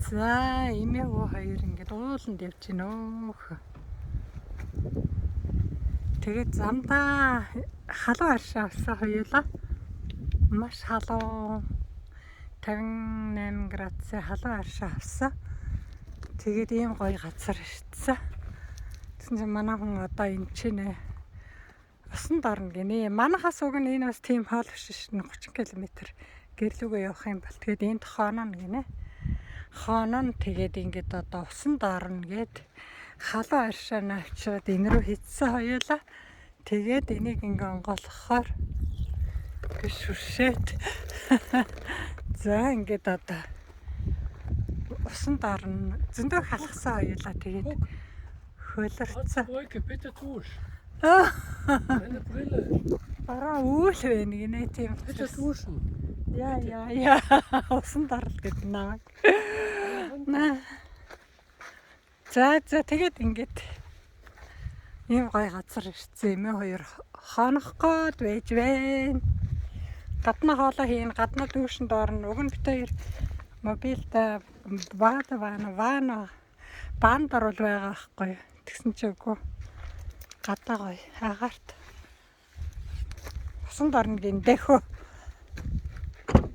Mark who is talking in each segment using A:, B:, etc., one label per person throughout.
A: За эмээ хөө хоёр ингээд ууланд явж гинөө. Тэгээд замдаа халуун аршаа авсан хоёулаа. Маш халуун 58 градусын халуун аршаа авсан. Тэгээд ийм гоё газар ирсэн. Тэгсэн чинь манай хүн одоо энэ чинь усанд орно гинэ. Манайхаас уг нь энэ бас тийм хоол биш шин 30 км гэрлүүгээ явах юм бол тэгээд энд хоноо гинэ. Хоноо тэгээд ингээд одоо усанд орно гэд халуун аршаа навчаад энэ рүү хийцсэн хоёулаа. Тэгээд энийг ингээ онгоолгохоор гүшүршээд за ингээд одоо усанд орно. Зөндөө халахсан хоёулаа тэгээд хөлөрцөн.
B: Bitte dusch.
A: Аа
B: Meine Brille.
A: бараа үйл байна гинэ тийм.
B: Bitte duschen.
A: Яа. Усанд орл гэдэг намайг. За тэгээд ингээд ийм гоё газар ирсэн эмээ хоёр хонох гээд байж байна. Гадна хоолоо хийн, гадна дүүшинд орно. Уг нь бид хоёр мобилда баанд орвол байгаа байхгүй. Тэгсэн чи үгүй. Гадаа гоё агаарт. Усанд орно гиндэхөө.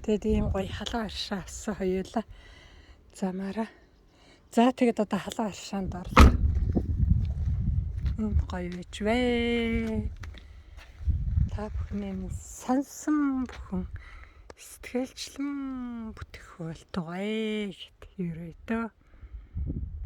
A: Тэгээд ийм гоё халуун аршаа авсан хоёулаа. Замаараа. За тэгээд одоо халуун аршаанд орлоо. Гоё байж вэ. Та бүхний сонсон бүхэн сэтгэлчлэн бүтгэх болтугай гэт ерөөдөө.